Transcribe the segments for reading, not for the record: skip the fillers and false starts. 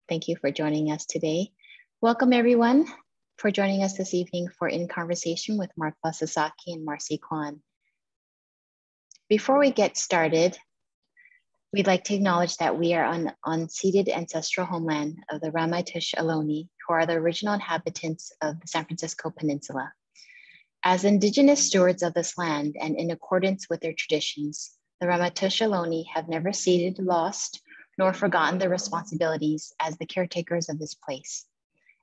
Thank you for joining us today. Welcome everyone for joining us this evening for In Conversation with Mark Baugh-Sasaki and Marci Kwon. Before we get started, we'd like to acknowledge that we are on unceded ancestral homeland of the Ramaytush Ohlone, who are the original inhabitants of the San Francisco Peninsula. As Indigenous stewards of this land and in accordance with their traditions, the Ramaytush Ohlone have never ceded, lost, nor forgotten their responsibilities as the caretakers of this place,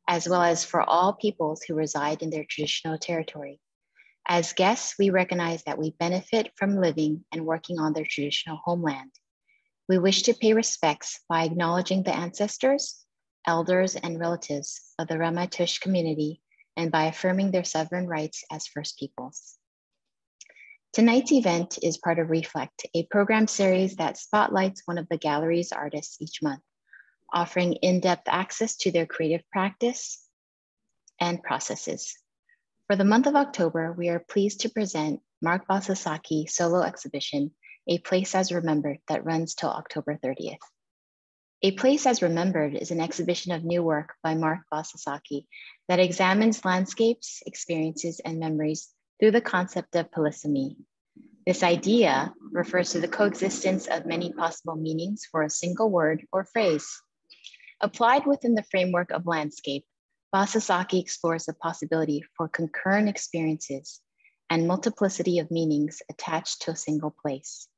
as well as for all peoples who reside in their traditional territory. As guests, we recognize that we benefit from living and working on their traditional homeland. We wish to pay respects by acknowledging the ancestors, elders, and relatives of the Ramaytush community and by affirming their sovereign rights as First Peoples. Tonight's event is part of re.flect, a program series that spotlights one of the gallery's artists each month, offering in-depth access to their creative practice and processes. For the month of October, we are pleased to present Mark Baugh-Sasaki solo exhibition, A Place as Remembered, that runs till October 30th. A Place as Remembered is an exhibition of new work by Mark Baugh-Sasaki that examines landscapes, experiences, and memories through the concept of polysemy. This idea refers to the coexistence of many possible meanings for a single word or phrase. Applied within the framework of landscape, Baugh-Sasaki explores the possibility for concurrent experiences and multiplicity of meanings attached to a single place.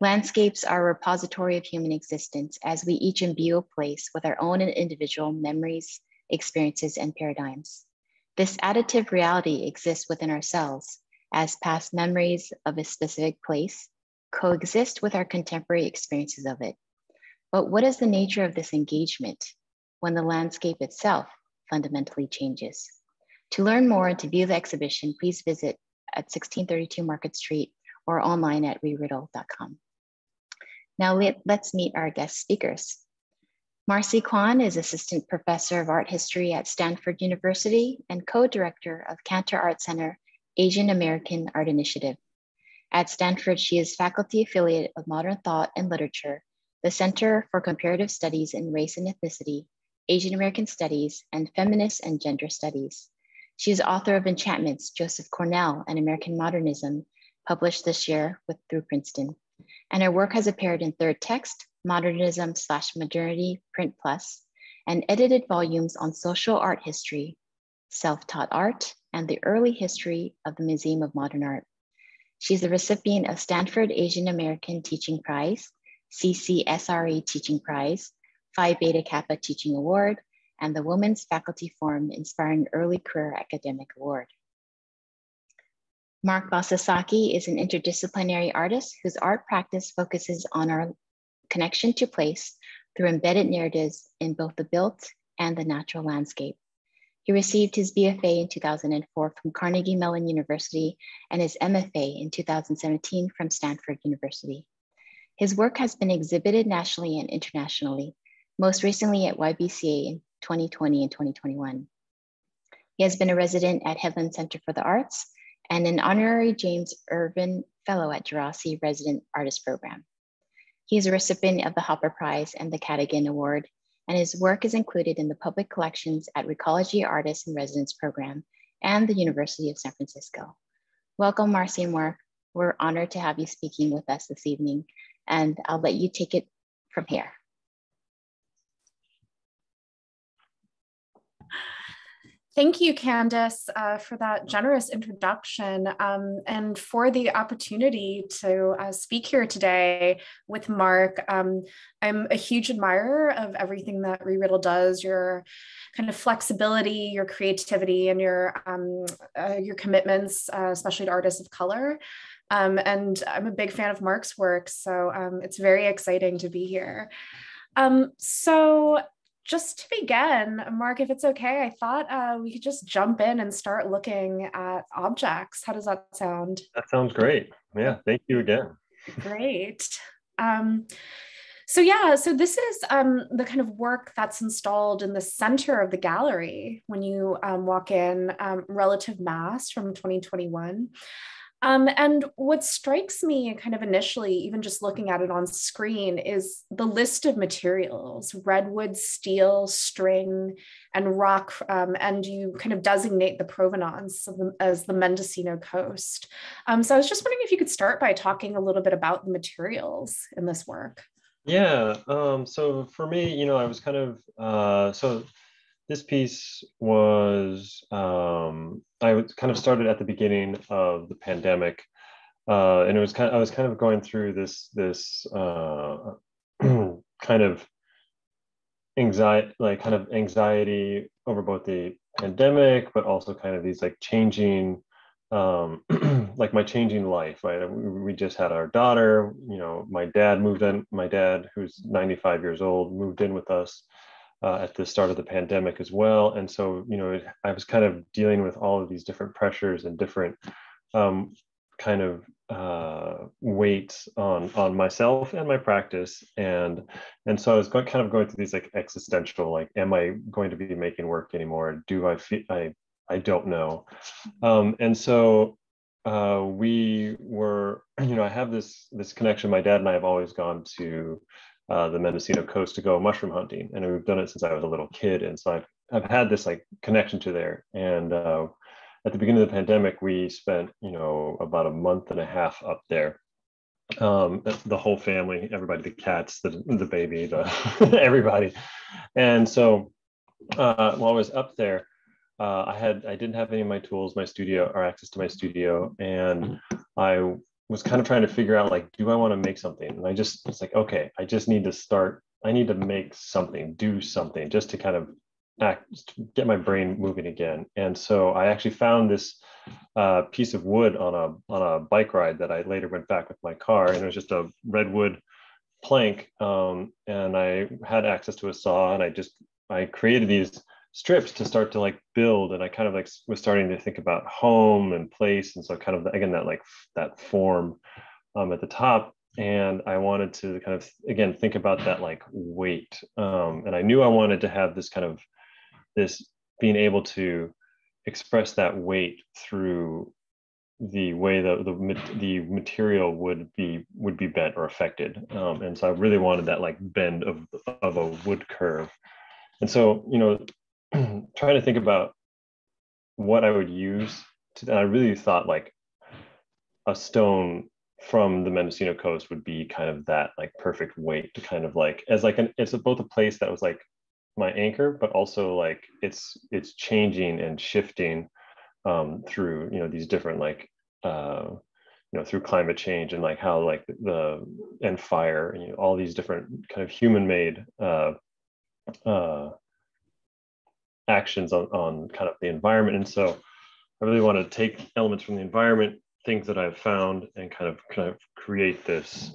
Landscapes are a repository of human existence as we each imbue a place with our own individual memories, experiences, and paradigms. This additive reality exists within ourselves as past memories of a specific place coexist with our contemporary experiences of it. But what is the nature of this engagement when the landscape itself fundamentally changes? To learn more and to view the exhibition, please visit at 1632 Market Street or online at re.riddle.com. Now let's meet our guest speakers. Marci Kwon is Assistant Professor of Art History at Stanford University and co-director of Cantor Art Center, Asian American Art Initiative. At Stanford, she is faculty affiliate of Modern Thought and Literature, the Center for Comparative Studies in Race and Ethnicity, Asian American Studies, and Feminist and Gender Studies. She is author of Enchantments, Joseph Cornell, and American Modernism, published this year through Princeton. And her work has appeared in Third Text, Modernism/Modernity Print Plus, and edited volumes on social art history, self-taught art, and the early history of the Museum of Modern Art. She's the recipient of Stanford Asian American Teaching Prize, CCSRE Teaching Prize, Phi Beta Kappa Teaching Award, and the Women's Faculty Forum Inspiring Early Career Academic Award. Mark Baugh-Sasaki is an interdisciplinary artist whose art practice focuses on our connection to place through embedded narratives in both the built and the natural landscape. He received his BFA in 2004 from Carnegie Mellon University and his MFA in 2017 from Stanford University. His work has been exhibited nationally and internationally, most recently at YBCA in 2020 and 2021. He has been a resident at Headland Center for the Arts and an honorary James Irvin Fellow at Jurassic Resident Artist Program. He is a recipient of the Hopper Prize and the Cadogan Award, and his work is included in the public collections at Recology Artists in Residence Program and the University of San Francisco. Welcome, Marci and Mark. We're honored to have you speaking with us this evening, and I'll let you take it from here. Thank you, Candace, for that generous introduction and for the opportunity to speak here today with Mark. I'm a huge admirer of everything that re.riddle does, your kind of flexibility, your creativity, and your commitments, especially to artists of color. And I'm a big fan of Mark's work, so it's very exciting to be here. So just to begin, Mark, if it's okay, I thought we could just jump in and start looking at objects. How does that sound? That sounds great. Yeah, thank you again. Great. So this is the kind of work that's installed in the center of the gallery when you walk in, Relative Mass from 2021. And what strikes me kind of initially, even just looking at it on screen, is the list of materials: redwood, steel, string, and rock. And you kind of designate the provenance of them as the Mendocino coast. So I was just wondering if you could start by talking a little bit about the materials in this work. Yeah. So for me, I was kind of so this piece was I kind of started at the beginning of the pandemic, and I was kind of going through this kind of anxiety over both the pandemic, but also kind of these like changing like my changing life, right? We just had our daughter, my dad moved in, my dad, who's 95 years old, moved in with us at the start of the pandemic as well. And so, I was kind of dealing with all of these different pressures and different kind of weights on myself and my practice. And so I was kind of going through these like existential, like, am I going to be making work anymore? Do I feel, I don't know. And so we were, I have this connection. My dad and I have always gone to the Mendocino coast to go mushroom hunting, and we've done it since I was a little kid. And so I've had this like connection to there. And at the beginning of the pandemic, we spent, about a month and a half up there. The whole family, everybody, the cats, the baby, everybody. And so while I was up there, I didn't have any of my tools, my studio, or access to my studio, and I was kind of trying to figure out, like, do I want to make something? And it's like, okay, I just need to start. I need to make something, do something, just to kind of get my brain moving again. And so I actually found this piece of wood on a bike ride that I later went back with my car, and it was just a redwood plank, and I had access to a saw, and I created these strips to start to like build. And I kind of like was starting to think about home and place, and so kind of again that form at the top. And I wanted to kind of again think about that like weight, and I knew I wanted to have this kind of this being able to express that weight through the way the material would be bent or affected. And so I really wanted that like bend of a wood curve. And so, trying to think about what I would use and I really thought like a stone from the Mendocino coast would be kind of that like perfect weight to kind of like, as like it's both a place that was like my anchor, but also like it's changing and shifting through these different like through climate change, and like how like and fire, and all these different kind of human-made actions on kind of the environment. And so I really want to take elements from the environment, things that I've found, and kind of create this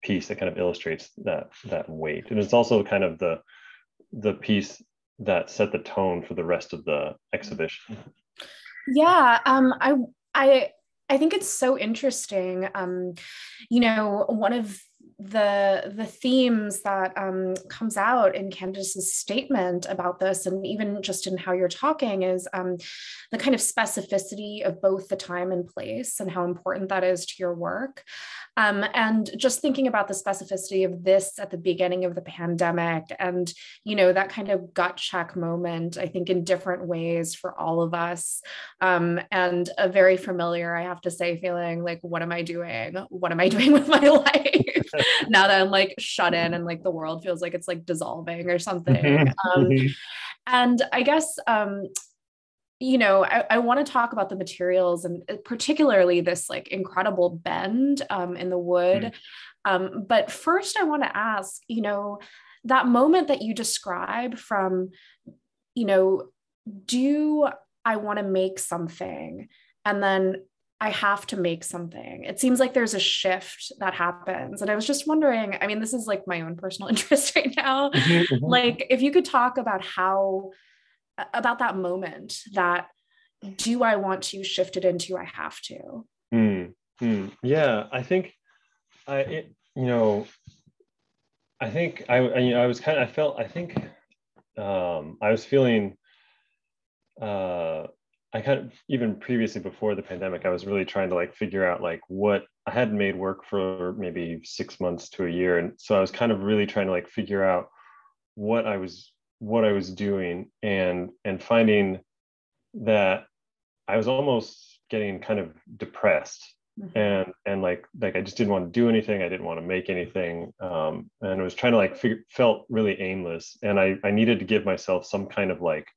piece that kind of illustrates that weight. And it's also kind of the piece that set the tone for the rest of the exhibition. Yeah, I think it's so interesting. One of the themes that comes out in Candace's statement about this, and even just in how you're talking, is the kind of specificity of both the time and place and how important that is to your work. And just thinking about the specificity of this at the beginning of the pandemic, and that kind of gut check moment, I think in different ways for all of us, and a very familiar, I have to say, feeling like, what am I doing? What am I doing with my life now that I'm like shut in and like the world feels like it's like dissolving or something? And I guess I want to talk about the materials, and particularly this like incredible bend in the wood. But first I want to ask, that moment that you describe from, do I want to make something? And then I have to make something. It seems like there's a shift that happens. And I was just wondering, I mean, this is like my own personal interest right now. Like, if you could talk about about that moment, that do I want to shift it into I have to? Yeah, I think I was kind of, I was feeling I kind of, even previously before the pandemic, I was really trying to like figure out like what I hadn't made work for maybe 6 months to a year. And so I was kind of really trying to like figure out what I was doing, and finding that I was almost getting kind of depressed. And like I just didn't want to do anything. I didn't want to make anything. And I was trying to like felt really aimless. And I needed to give myself some kind of like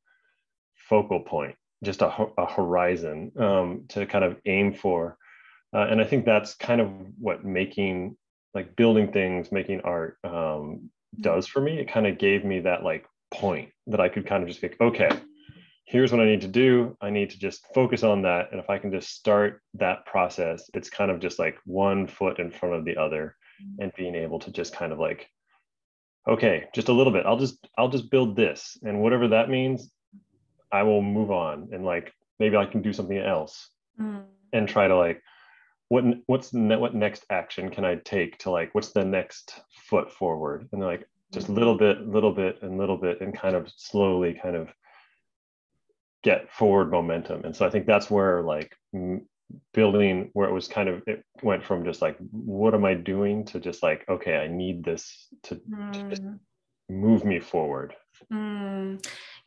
focal point, just a horizon to kind of aim for. And I think that's kind of what making, like building things, making art does for me. It kind of gave me that like point that I could kind of just be like, okay, here's what I need to do. I need to just focus on that. And if I can just start that process, it's kind of just like one foot in front of the other, and being able to just kind of like, okay, just a little bit. I'll just build this, and whatever that means, I will move on, and like maybe I can do something else, and try to like what next action can I take to like what's the next foot forward, and like just little bit, and kind of slowly kind of get forward momentum. And so I think that's where like building, where it was kind of, it went from just like what am I doing to just like, okay, I need this to just move me forward.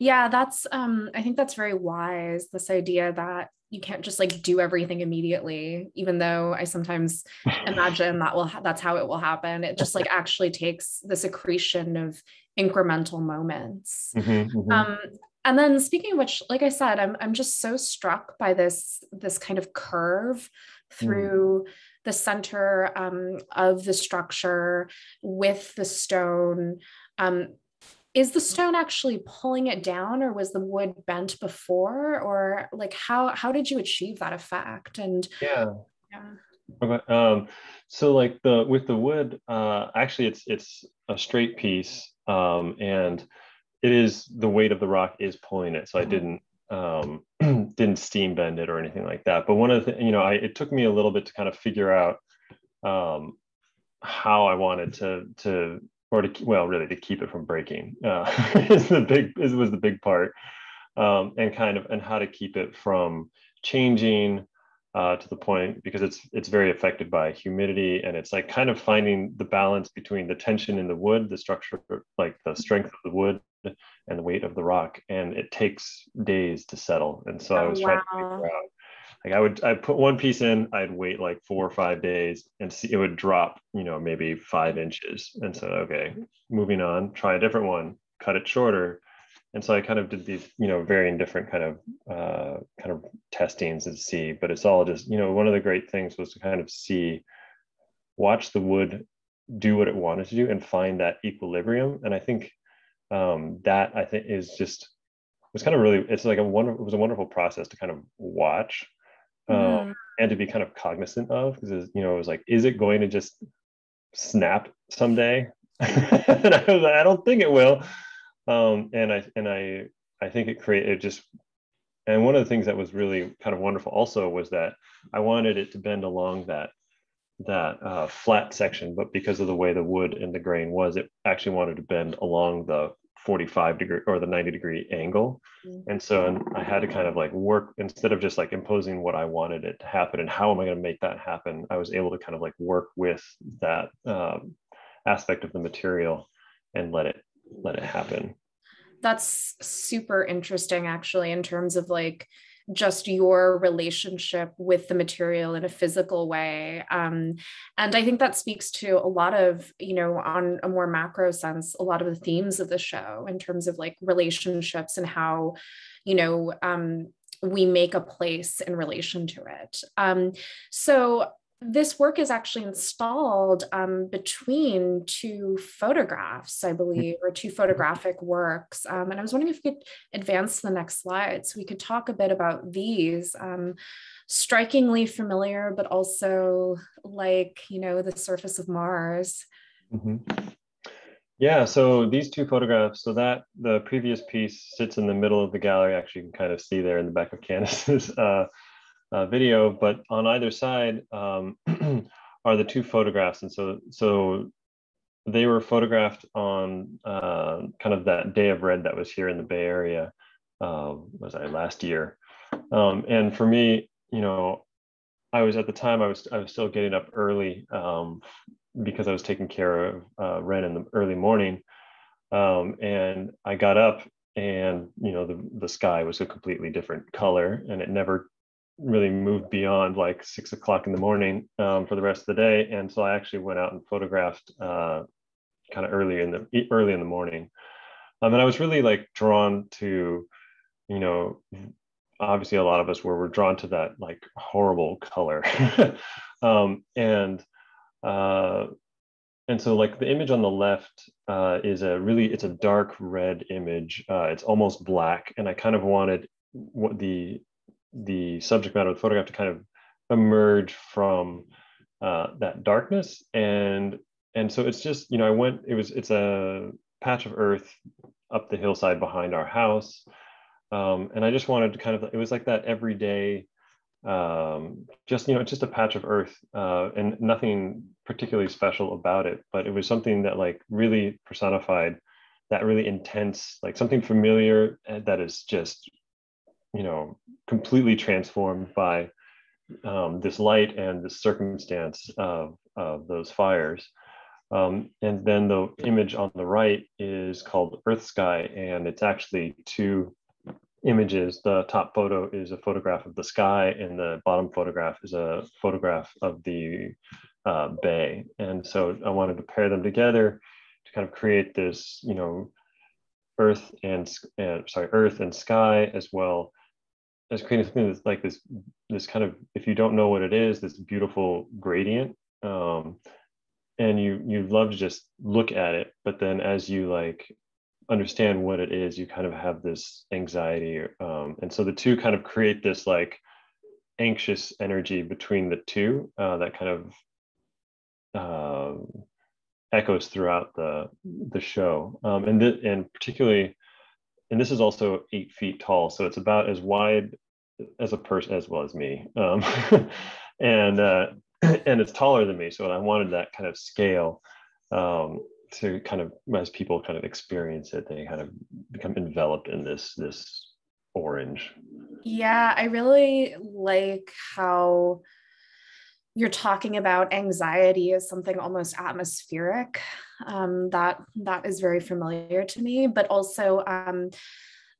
Yeah, that's I think that's very wise, this idea that you can't just like do everything immediately, even though I sometimes imagine that's how it will happen. It just like actually takes this accretion of incremental moments. And then speaking of which, like I said, I'm just so struck by this kind of curve through the center of the structure with the stone. Is the stone actually pulling it down, or was the wood bent before, or like how did you achieve that effect? And okay. So like with the wood, actually it's a straight piece, and it is, the weight of the rock is pulling it. So I didn't didn't steam bend it or anything like that. But one of the, it took me a little bit to kind of figure out how I wanted to or to, well, really to keep it from breaking was the big part, and how to keep it from changing to the point, because it's very affected by humidity, and it's like kind of finding the balance between the tension in the wood, the structure, like the strength of the wood and the weight of the rock, and it takes days to settle. And so I was trying to figure out, like I'd put one piece in, I'd wait like 4 or 5 days, and see it would drop, maybe 5 inches. And so, okay, moving on, try a different one, cut it shorter. And so I kind of did these, varying different kind of testings to see, but it's all just, one of the great things was to kind of watch the wood do what it wanted to do and find that equilibrium. And I think that I think was kind of really, it's like it was a wonderful process to kind of watch and to be kind of cognizant of, because it was like, is it going to just snap someday? And I was like, I don't think it will. And I think it just, and one of the things that was really kind of wonderful also was that I wanted it to bend along that flat section, but because of the way the wood and the grain was, it actually wanted to bend along the 45-degree or the 90-degree angle. And so I had to kind of like work, instead of just like imposing what I wanted it to happen and how am I going to make that happen, I was able to kind of like work with that aspect of the material and let it happen. That's super interesting, actually, in terms of like just your relationship with the material in a physical way. And I think that speaks to a lot of, on a more macro sense, a lot of the themes of the show in terms of like relationships and how, we make a place in relation to it. So this work is actually installed between 2 photographs, I believe, or 2 photographic works. And I was wondering if you could advance to the next slide so we could talk a bit about these. Strikingly familiar, but also like, the surface of Mars. Yeah, so these 2 photographs, so that the previous piece sits in the middle of the gallery. Actually, you can kind of see there in the back of Candace's video, but on either side are the 2 photographs. And so they were photographed on kind of that day of red that was here in the Bay Area, last year. And for me, I was at the time I was still getting up early because I was taking care of Ren in the early morning, and I got up, and the sky was a completely different color, and it never really moved beyond like 6 o'clock in the morning for the rest of the day. And so I actually went out and photographed kind of early in the morning, and I was really like drawn to, obviously a lot of us were drawn to that like horrible color. um, and uh, and so like the image on the left it's a dark red image. It's almost black, and I kind of wanted what the subject matter of the photograph to kind of emerge from that darkness. And so it's just, it's a patch of earth up the hillside behind our house. And I just wanted to kind of, it was like that everyday, just, it's just a patch of earth, and nothing particularly special about it, but it was something that like really personified that really intense, like something familiar that is just, completely transformed by this light and this circumstance of those fires. And then the image on the right is called Earth Sky, and it's actually two images. The top photo is a photograph of the sky, and the bottom photograph is a photograph of the bay. And so I wanted to pair them together to kind of create this, earth and sky, as well as creating something that's like this kind of, if you don't know what it is, this beautiful gradient. And you love to just look at it, but then as you like understand what it is, you kind of have this anxiety, and so the two kind of create this like anxious energy between the two that kind of echoes throughout the show, and particularly, and this is also 8 feet tall, so it's about as wide as a person as well as me, and and it's taller than me, so I wanted that kind of scale to kind of, as people kind of experience it, they kind of become enveloped in this orange. Yeah, I really like how you're talking about anxiety as something almost atmospheric. That is very familiar to me, but also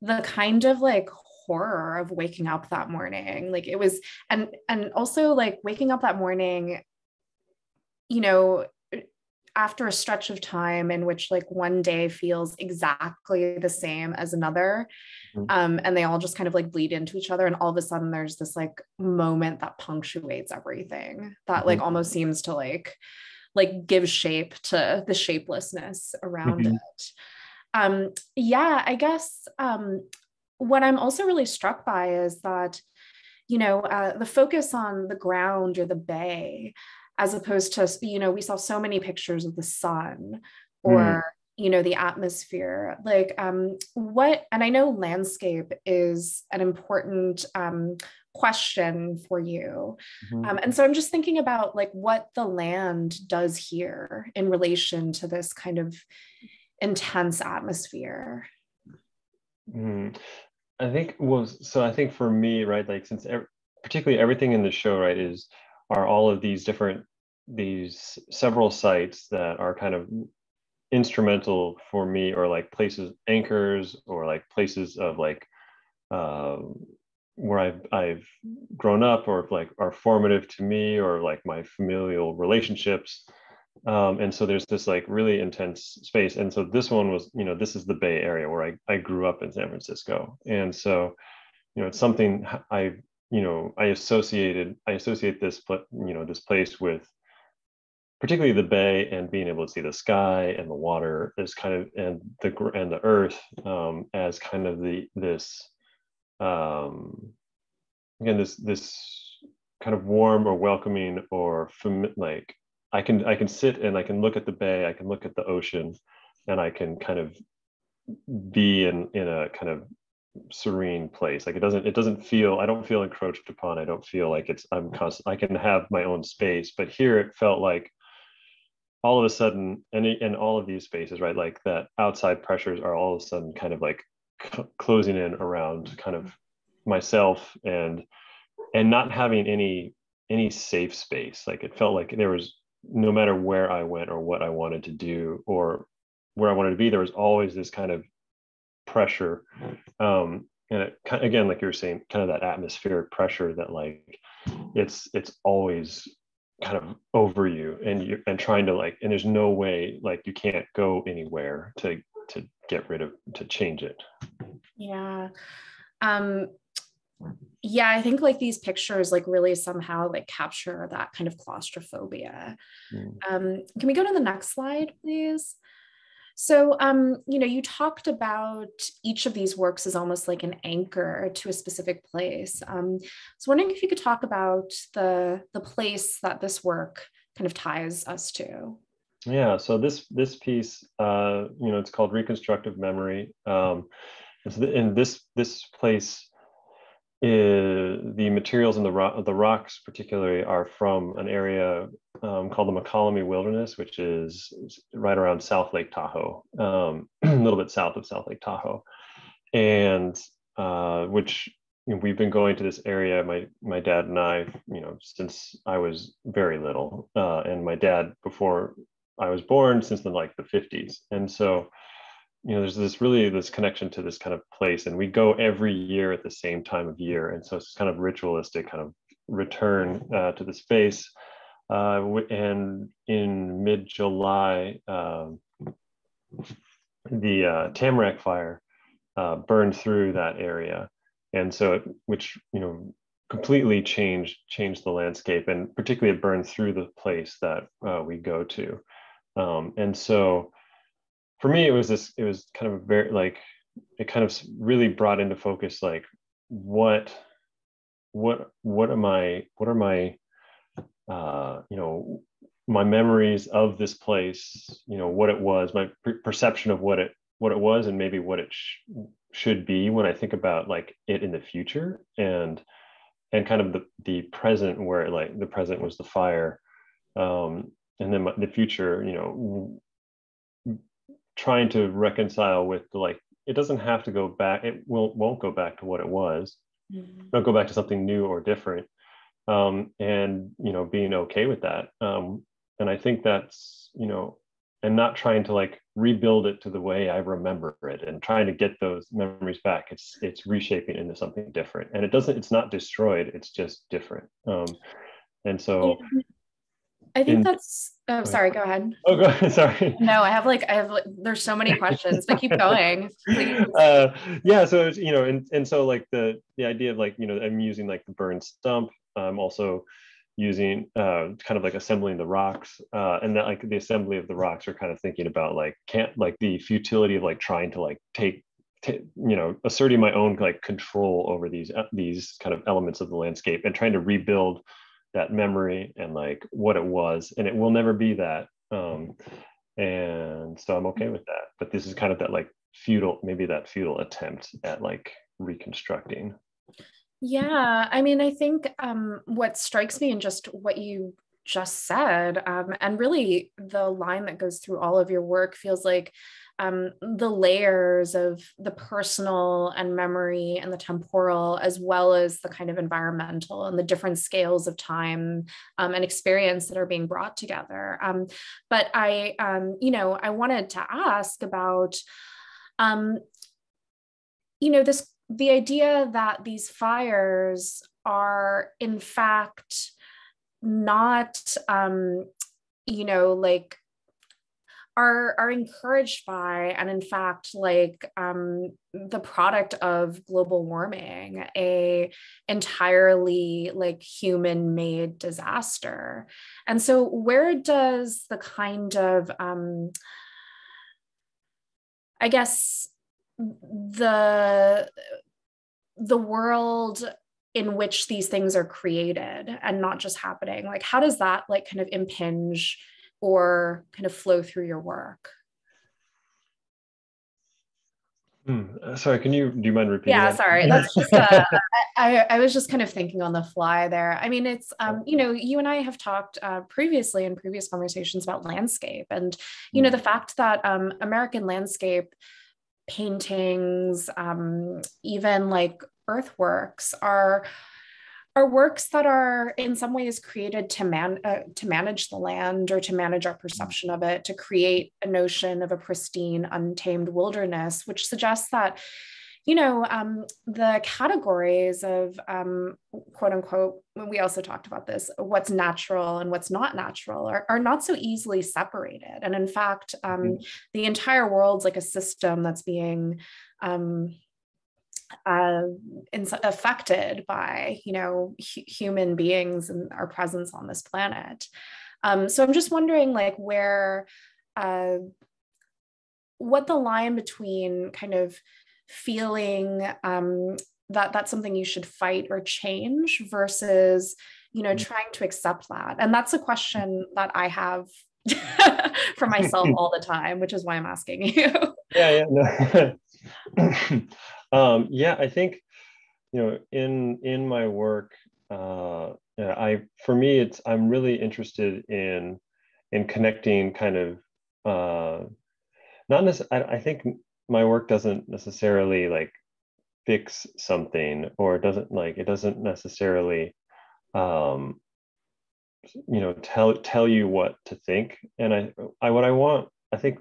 the kind of like horror of waking up that morning. Like it was, and also like waking up that morning, after a stretch of time in which like one day feels exactly the same as another, and they all just kind of like bleed into each other, and all of a sudden there's this like moment that punctuates everything that like almost seems to like give shape to the shapelessness around it. Yeah, I guess what I'm also really struck by is that the focus on the ground or the bay, as opposed to, we saw so many pictures of the sun or, the atmosphere, like and I know landscape is an important question for you. And so I'm just thinking about like what the land does here in relation to this kind of intense atmosphere. I think for me, right, like since particularly everything in the show, right, are all of these several sites that are kind of instrumental for me, or like places, anchors, or like places of like where I've grown up, or like are formative to me, or like my familial relationships. And so there's this like really intense space. And so this one was, this is the Bay Area where I grew up in San Francisco. And so, it's something I associate this, this place with particularly the bay, and being able to see the sky and the water as kind of, and the earth as kind of this again, this kind of warm or welcoming, or like I can sit and I can look at the bay, I can look at the ocean, and I can kind of be in a kind of serene place. Like it doesn't feel, I don't feel encroached upon. I don't feel like I'm constant. I can have my own space. But here it felt like all of a sudden, and in all of these spaces, right, like that outside pressures are all of a sudden kind of like closing in around kind of myself and not having any safe space. Like it felt like there was, no matter where I went or what I wanted to do or where I wanted to be, there was always this kind of pressure. And it, again, like you were saying, kind of that atmospheric pressure that like it's always kind of over you, and trying to like, and there's no way, like you can't go anywhere to get rid of, to change it. Yeah. Yeah, I think like these pictures like really somehow like capture that kind of claustrophobia. Can we go to the next slide, please? So, you talked about each of these works as almost like an anchor to a specific place. I was wondering if you could talk about the place that this work kind of ties us to. Yeah, so this piece, it's called Reconstructive Memory. In this place, the materials in the rocks particularly are from an area called the McCollum Wilderness, which is right around South Lake Tahoe, a little bit south of South Lake Tahoe, and which we've been going to this area, my dad and I, since I was very little, and my dad before I was born, since the 50s, and so. There's this connection to this kind of place, and we go every year at the same time of year, and so it's kind of ritualistic kind of return to the space. And in mid-July, the tamarack fire burned through that area, and so which completely changed the landscape, and particularly it burned through the place that we go to, and so. For me, it was kind of very like, it kind of really brought into focus like what are my my memories of this place, what it was, my perception of what it was, and maybe what it should be when I think about like it in the future, and kind of the present, where like the present was the fire, and then the future, trying to reconcile with like, it doesn't have to go back, it won't go back to what it was. It'll go back to something new or different, and being okay with that, and I think that's and not trying to like rebuild it to the way I remember it and trying to get those memories back. It's reshaping into something different, and it's not destroyed, it's just different, and so I think that's, oh, sorry, go ahead. Oh, go ahead, sorry. No, I have there's so many questions, but keep going, please. Yeah, so it's, and so like the idea of like, I'm using like the burned stump. I'm also using kind of like assembling the rocks, and that like the assembly of the rocks are kind of thinking about like, the futility of like trying to like take asserting my own like control over these kind of elements of the landscape, and trying to rebuild that memory and like what it was, and it will never be that, and so I'm okay with that, but this is kind of that like futile attempt at like reconstructing. Yeah, I mean, I think what strikes me in just what you just said, and really the line that goes through all of your work, feels like the layers of the personal and memory and the temporal, as well as the kind of environmental and the different scales of time and experience that are being brought together. But I wanted to ask about, the idea that these fires are in fact not, are encouraged by, and in fact, like the product of global warming, a entirely like human-made disaster. And so where does the kind of, I guess, the world in which these things are created and not just happening, like how does that like kind of impinge or kind of flow through your work? Sorry, do you mind repeating that? Sorry, that's just I was just kind of thinking on the fly there. I mean, it's you and I have talked previously in previous conversations about landscape, and the fact that American landscape paintings, even like earthworks are works that are in some ways created to manage the land, or to manage our perception of it, to create a notion of a pristine, untamed wilderness, which suggests that, the categories of quote unquote, we also talked about this, what's natural and what's not natural are not so easily separated. And in fact, the entire world's like a system that's being affected by, human beings and our presence on this planet. So I'm just wondering, like, where, what the line between kind of feeling that that's something you should fight or change versus, trying to accept that. And that's a question that I have for myself all the time, which is why I'm asking you. Yeah, no. Yeah, I think, in my work, for me, I'm really interested in connecting kind of, not necessarily, I think my work doesn't necessarily like fix something, or it doesn't necessarily tell you what to think. And I think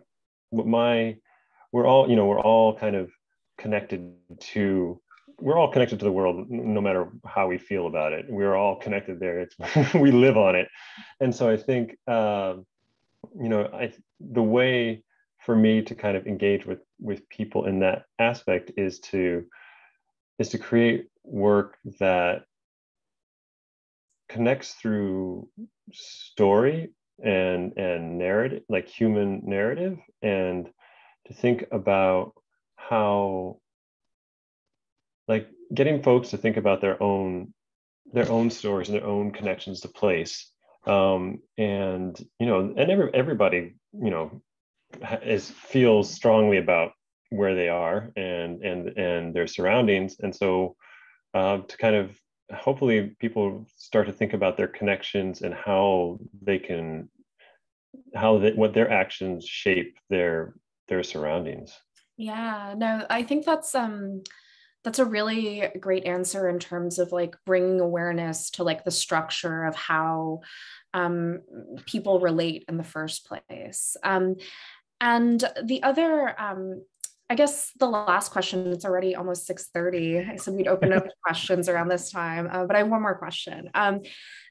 we're all kind of connected to the world, no matter how we feel about it. We're all connected there. We live on it. And so I think the way for me to kind of engage with people in that aspect is to create work that connects through story and narrative, like human narrative, and to think about how, like, getting folks to think about their own stories and their own connections to place, and everybody feels strongly about where they are and their surroundings. And so to kind of, hopefully people start to think about their connections and what their actions shape their surroundings. Yeah, no, I think that's a really great answer in terms of like bringing awareness to like the structure of how people relate in the first place. And the other, I guess the last question, it's already almost 6:30. I said we'd open up questions around this time, but I have one more question. And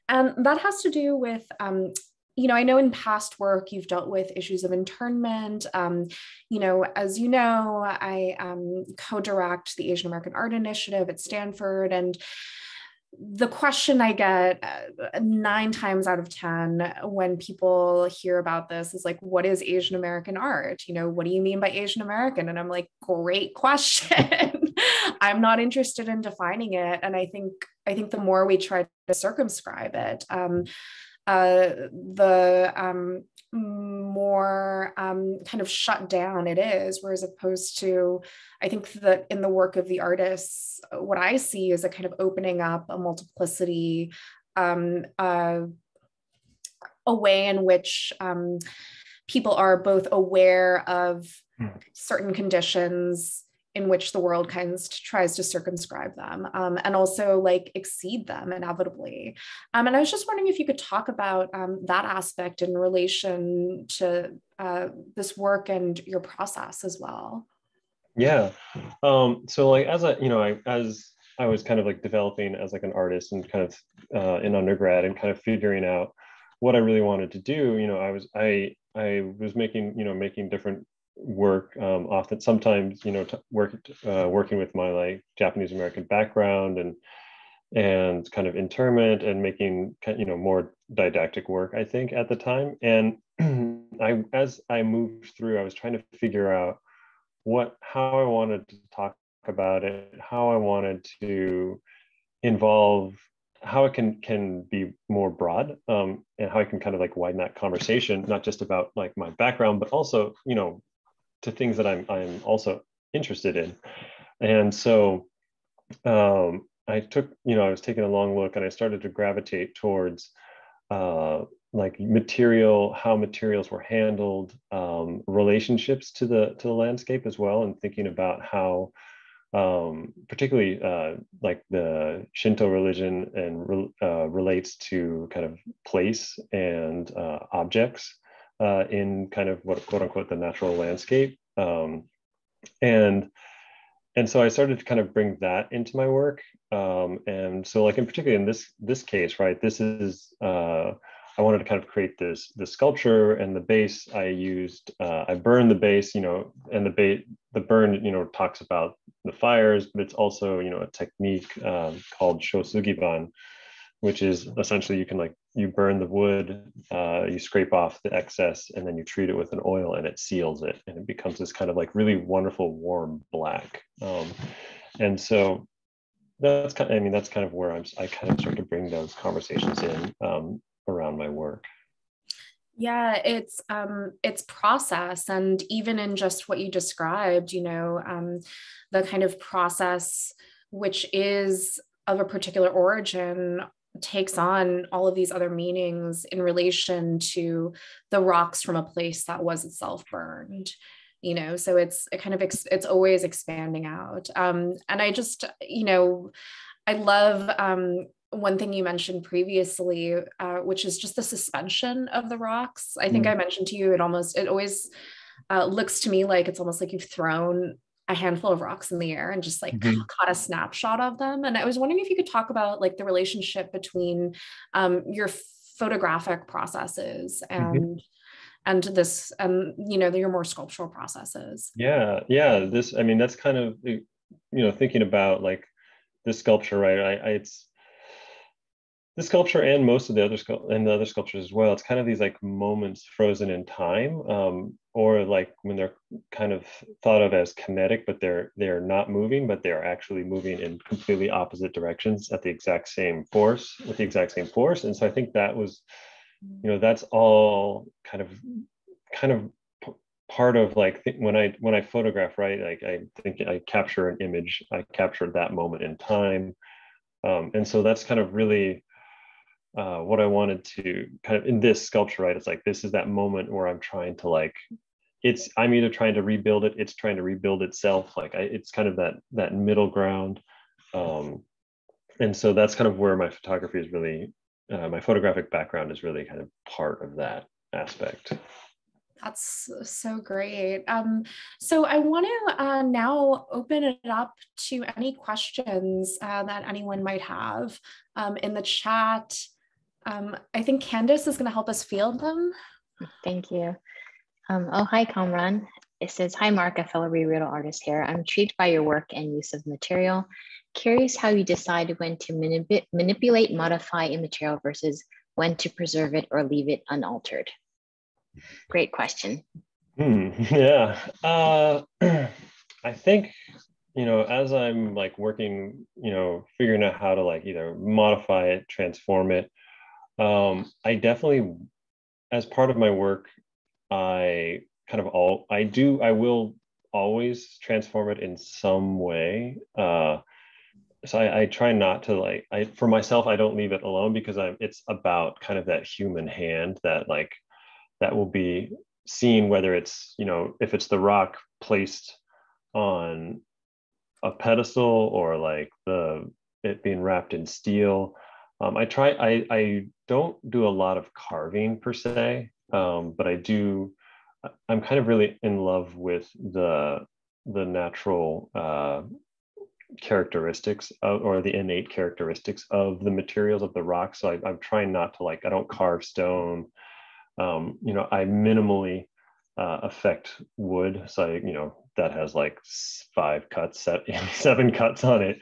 that has to do with, I know in past work you've dealt with issues of internment. As you know, I co-direct the Asian American Art Initiative at Stanford, and the question I get 9 times out of 10 when people hear about this is like, what is Asian American art? What do you mean by Asian American? And I'm like, great question. I'm not interested in defining it. And I think the more we try to circumscribe it, the more kind of shut down it is, whereas opposed to, I think that in the work of the artists, what I see is a kind of opening up a multiplicity, a way in which people are both aware of certain conditions in which the world kind of tries to circumscribe them, and also like exceed them inevitably. And I was just wondering if you could talk about that aspect in relation to this work and your process as well. Yeah. So like, as I was kind of like developing as like an artist and kind of in undergrad and kind of figuring out what I really wanted to do, I was making different work, often sometimes working with my like Japanese American background and kind of internment, and making more didactic work, I think, at the time. And as I moved through, I was trying to figure out how I wanted to talk about it, how I wanted to involve, how it can be more broad, and how I can kind of like widen that conversation, not just about like my background, but also to things that I'm also interested in. And so I was taking a long look, and I started to gravitate towards like how materials were handled, relationships to the landscape as well, and thinking about how particularly like the Shinto religion and relates to kind of place and objects in kind of what quote unquote the natural landscape. And so I started to kind of bring that into my work. And so like in particular in this case, right, this is, I wanted to kind of create this sculpture, and the base I used, I burned the base, you know, and the burn, you know, talks about the fires, but it's also, you know, a technique called shosugiban, which is essentially you burn the wood, you scrape off the excess, and then you treat it with an oil, and it seals it, and it becomes this kind of like really wonderful warm black. And so that's kind of, I mean, that's kind of where I kind of start to bring those conversations in around my work. Yeah, it's process, and even in just what you described, you know, the kind of process which is of a particular origin takes on all of these other meanings in relation to the rocks from a place that was itself burned, you know, so it's it's always expanding out. And I just, you know, I love one thing you mentioned previously, which is just the suspension of the rocks. I think I mentioned to you, it always looks to me like it's almost like you've thrown a handful of rocks in the air and just like caught a snapshot of them. And I was wondering if you could talk about like the relationship between your photographic processes and this, you know, your more sculptural processes. Yeah, this, I mean, that's kind of, you know, thinking about like this sculpture, right? It's this sculpture and most of the other sculptures as well. It's kind of these like moments frozen in time, or like when they're kind of thought of as kinetic, but they're not moving, but they're actually moving in completely opposite directions at the exact same force, with the exact same force. And so I think that was, you know, that's all kind of part of like when I photograph, right? Like I think I capture an image, I captured that moment in time, and so that's kind of really what I wanted to kind of in this sculpture, right? It's like this is that moment where I'm trying to like, I'm either trying to rebuild it, it's trying to rebuild itself. Like it's kind of that middle ground, and so that's kind of where my photography is really, my photographic background is really kind of part of that aspect. That's so great. So I want to now open it up to any questions that anyone might have in the chat. I think Candace is going to help us field them. Thank you. Oh, hi, Kamran. It says, hi, Mark, a fellow re.riddle artist here. I'm intrigued by your work and use of material. Curious how you decide when to manipulate, modify a material versus when to preserve it or leave it unaltered. Great question. Yeah. I think, you know, as I'm like working, you know, figuring out how to like either modify it, transform it, I definitely, as part of my work, I will always transform it in some way. So I try not to like, for myself, I don't leave it alone because it's about kind of that human hand that like, that will be seen, whether it's, you know, if it's the rock placed on a pedestal or like it being wrapped in steel. I don't do a lot of carving per se, but I'm kind of really in love with the natural characteristics or the innate characteristics of the materials of the rock. So I'm trying not to like, I don't carve stone. You know, I minimally affect wood. So, you know, that has like 5 cuts, 7 cuts on it.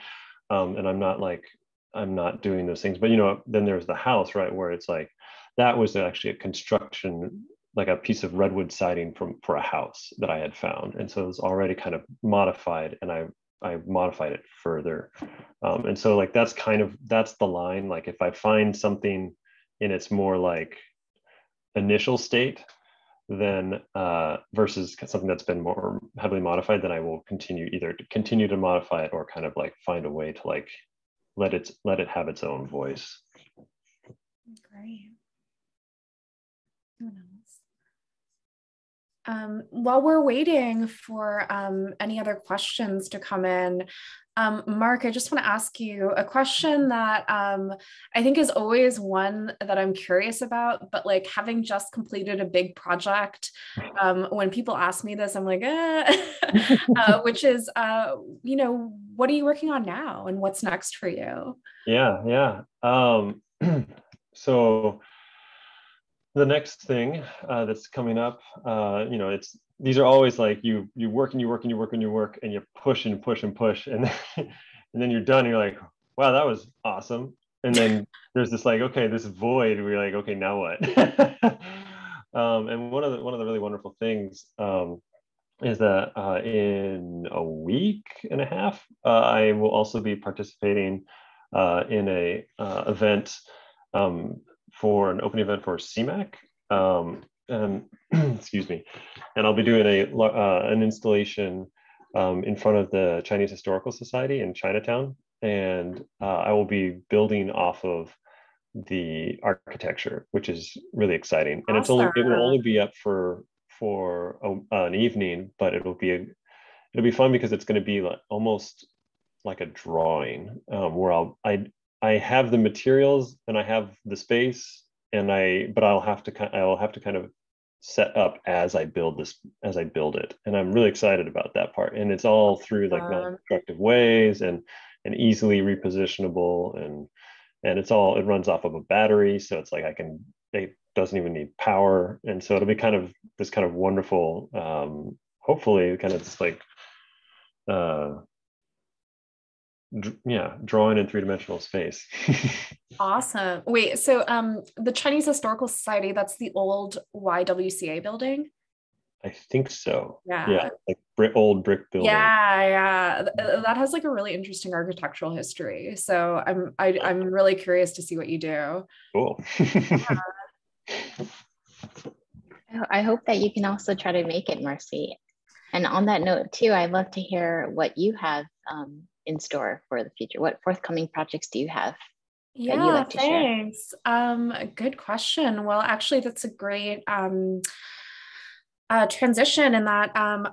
And I'm not doing those things. But, you know, then there's the house, right, where it's like, that was actually a construction, like a piece of redwood siding for a house that I had found. And so it was already kind of modified, and I modified it further. And so like, that's the line. Like if I find something in its more like initial state, then versus something that's been more heavily modified, then I will either continue to modify it or kind of like find a way to like let it have its own voice. Great. Who knows? While we're waiting for any other questions to come in, Mark, I just want to ask you a question that I think is always one that I'm curious about, but like having just completed a big project, when people ask me this, I'm like, which is, you know, what are you working on now and what's next for you? Yeah. So the next thing that's coming up, you know, these are always like you work and you work and you work and you work and you push and push and push and and then you're done. And you're like, wow, that was awesome. And then there's this like, okay, this void where you're like, okay, now what? And one of the really wonderful things is that in a week and a half, I will also be participating in a event for an open event for CMAC. And excuse me, and I'll be doing an installation in front of the Chinese Historical Society in Chinatown, and I will be building off of the architecture, which is really exciting. And Awesome. it will only be up for an evening, but it'll be fun because it's going to be like almost like a drawing where I have the materials and I have the space but I'll have to kind of set up as I build it. And I'm really excited about that part. And it's all through like non-destructive ways and easily repositionable, and it runs off of a battery. So it's like it doesn't even need power. And so it'll be kind of this kind of wonderful, hopefully kind of just like, drawing in three-dimensional space. Awesome. Wait, so the Chinese Historical Society, that's the old YWCA building? I think so. Yeah. Like old brick building. Yeah. That has like a really interesting architectural history. So I'm really curious to see what you do. Cool. I hope that you can also try to make it, Marci. And on that note too, I'd love to hear what you have in store for the future. What forthcoming projects do you have that you like to thanks. Share? Good question. Well, actually, that's a great transition in that I'm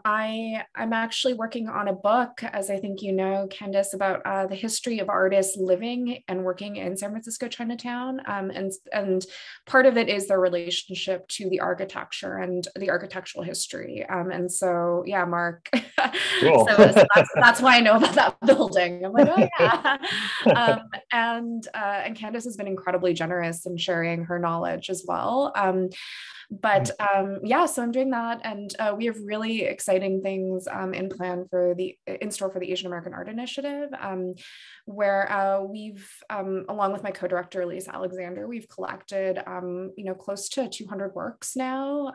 actually working on a book, as I think you know, Candace, about the history of artists living and working in San Francisco Chinatown. And part of it is their relationship to the architecture and the architectural history. And so, yeah, Mark. Cool. so that's why I know about that building. I'm like, oh yeah. And Candace has been incredibly generous in sharing her knowledge as well. But yeah, so I'm doing that, and we have really exciting things in store for the Asian American Art Initiative, where we've, along with my co-director Lisa Alexander, we've collected close to 200 works now,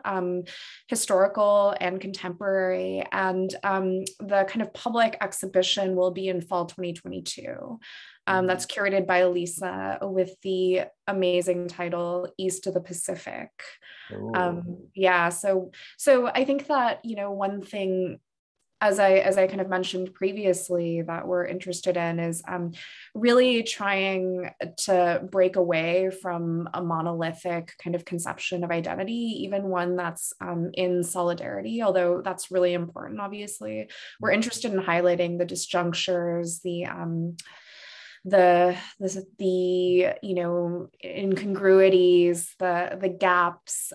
historical and contemporary, and the kind of public exhibition will be in fall 2022. That's curated by Lisa with the amazing title East of the Pacific. Yeah, so I think that, one thing, as I kind of mentioned previously, that we're interested in is really trying to break away from a monolithic kind of conception of identity, even one that's in solidarity, although that's really important, obviously. We're interested in highlighting the disjunctures, the incongruities, the gaps,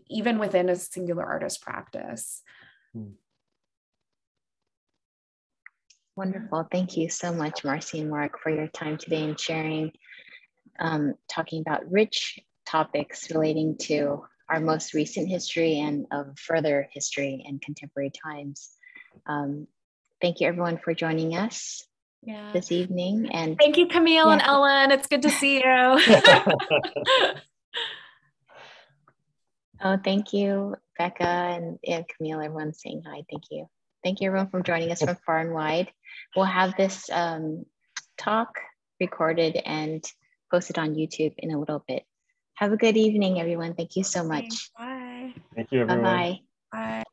even within a singular artist practice. Wonderful. Thank you so much, Marci and Mark, for your time today and sharing, talking about rich topics relating to our most recent history and of further history and contemporary times. Thank you everyone for joining us this evening. And thank you, Camille and Ellen. It's good to see you. Oh, thank you, Becca and Camille. Everyone's saying hi. Thank you. Thank you everyone for joining us from far and wide. We'll have this talk recorded and posted on YouTube in a little bit. Have a good evening, everyone. Thank you so much. Bye. Thank you, everyone. Bye-bye. Bye.